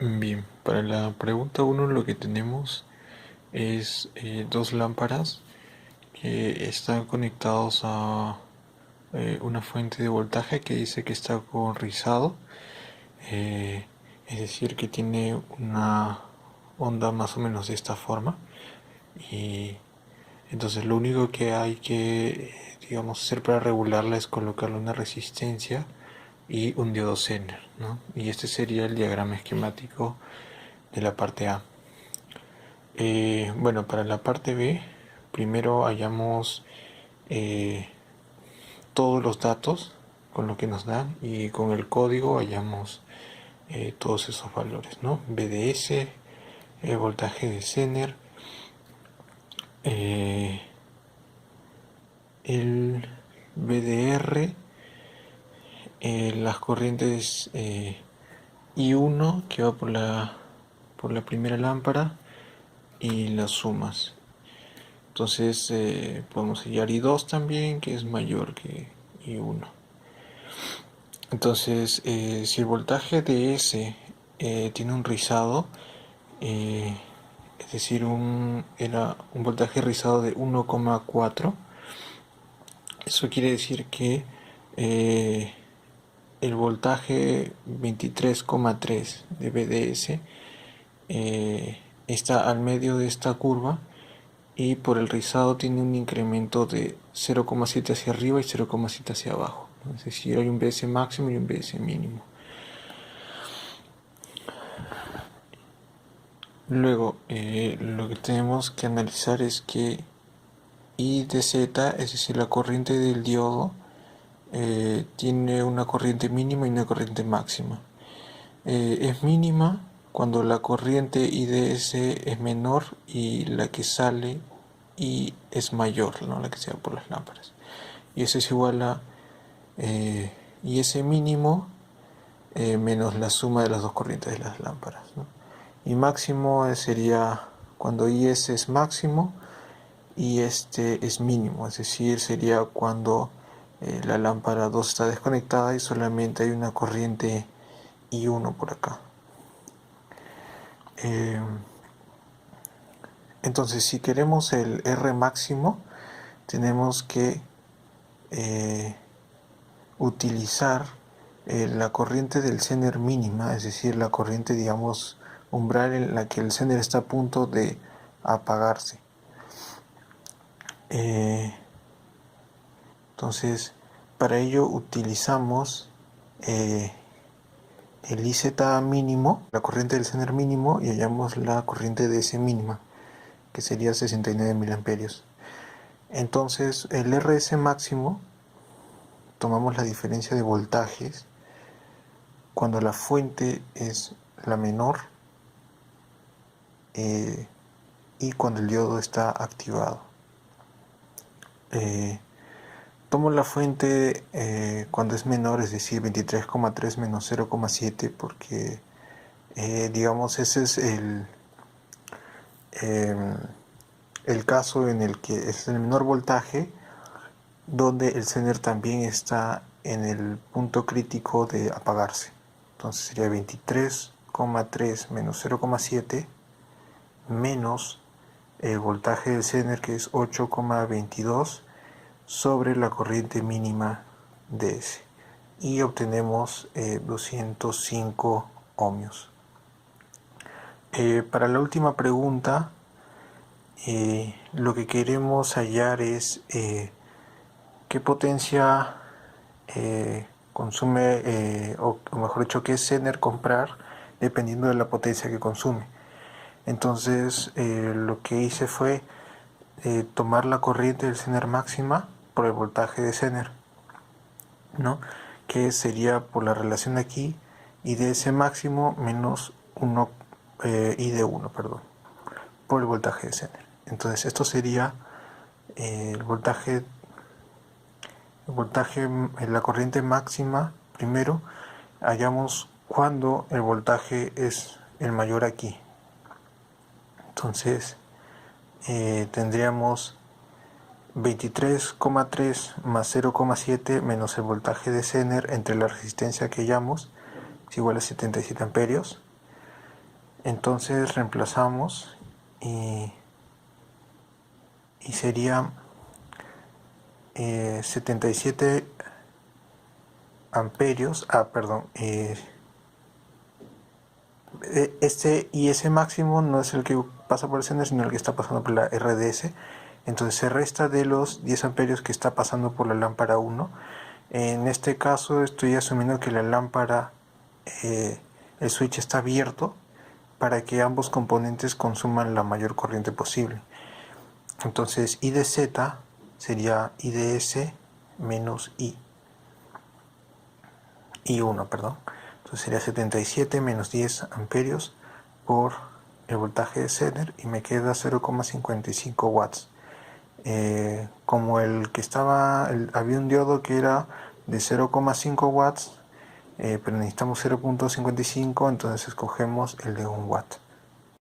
Bien, para la pregunta 1 lo que tenemos es dos lámparas que están conectados a una fuente de voltaje que dice que está con rizado, eh, es decir, que tiene una onda más o menos de esta forma. Y entonces lo único que hay que, digamos, hacer para regularla es colocarle una resistencia y un diodo Zener, ¿no? Y este sería el diagrama esquemático de la parte A. Bueno, para la parte B, primero hallamos eh, todos los datos con lo que nos dan y con el código hallamos todos esos valores, ¿no? BDS, voltaje de Zener, el BDR, las corrientes I1 que va por la primera lámpara y las sumas. Entonces podemos hallar I2 también, que es mayor que I1. Entonces, si el voltaje de S tiene un rizado, es decir, era un voltaje rizado de 1,4, eso quiere decir que el voltaje 23,3 de BDS está al medio de esta curva y por el rizado tiene un incremento de 0,7 hacia arriba y 0,7 hacia abajo. Es decir, hay un BS máximo y un BS mínimo. Luego, lo que tenemos que analizar es que I de Z, es decir, la corriente del diodo, tiene una corriente mínima y una corriente máxima. Es mínima cuando la corriente IDS es menor y la que sale I es mayor, ¿no? La que se da por las lámparas. Y eso es igual a IS mínimo menos la suma de las dos corrientes de las lámparas, ¿no? Y máximo sería cuando IS es máximo y este es mínimo, es decir, sería cuando la lámpara 2 está desconectada y solamente hay una corriente I1 por acá. Entonces, si queremos el R máximo, tenemos que utilizar la corriente del Zener mínima, es decir, la corriente, digamos, umbral en la que el Zener está a punto de apagarse. Entonces, para ello utilizamos el IZ mínimo, la corriente del Zener mínimo, y hallamos la corriente de S mínima, que sería 69 miliamperios. Entonces, el RS máximo, tomamos la diferencia de voltajes cuando la fuente es la menor y cuando el diodo está activado. Tomo la fuente cuando es menor, es decir, 23,3 menos 0,7, porque digamos ese es el caso en el que es el menor voltaje, donde el Zener también está en el punto crítico de apagarse. Entonces sería 23,3 menos 0,7 menos el voltaje del Zener, que es 8,22, sobre la corriente mínima de S, y obtenemos 205 ohmios. Para la última pregunta, lo que queremos hallar es qué potencia consume, o mejor dicho, qué Zener comprar dependiendo de la potencia que consume. Entonces lo que hice fue tomar la corriente del Zener máxima por el voltaje de Zener, ¿no? Que sería por la relación aquí I de S máximo menos 1, I de 1, perdón, por el voltaje de Zener. Entonces esto sería el voltaje, la corriente máxima. Primero hallamos cuando el voltaje es el mayor aquí. Entonces tendríamos 23,3 más 0,7 menos el voltaje de Zener entre la resistencia que hallamos, es igual a 77 amperios. Entonces reemplazamos y sería 77 amperios. Perdón. Ese máximo no es el que pasa por el sender, sino el que está pasando por la RDS. Entonces se resta de los 10 amperios que está pasando por la lámpara 1. En este caso estoy asumiendo que la lámpara, el switch está abierto para que ambos componentes consuman la mayor corriente posible. Entonces I de Z sería I de S menos I1, perdón. Entonces sería 77 menos 10 amperios por el voltaje de Zener y me queda 0,55 watts. Como el que estaba, había un diodo que era de 0,5 watts, pero necesitamos 0,55, entonces escogemos el de 1 watt.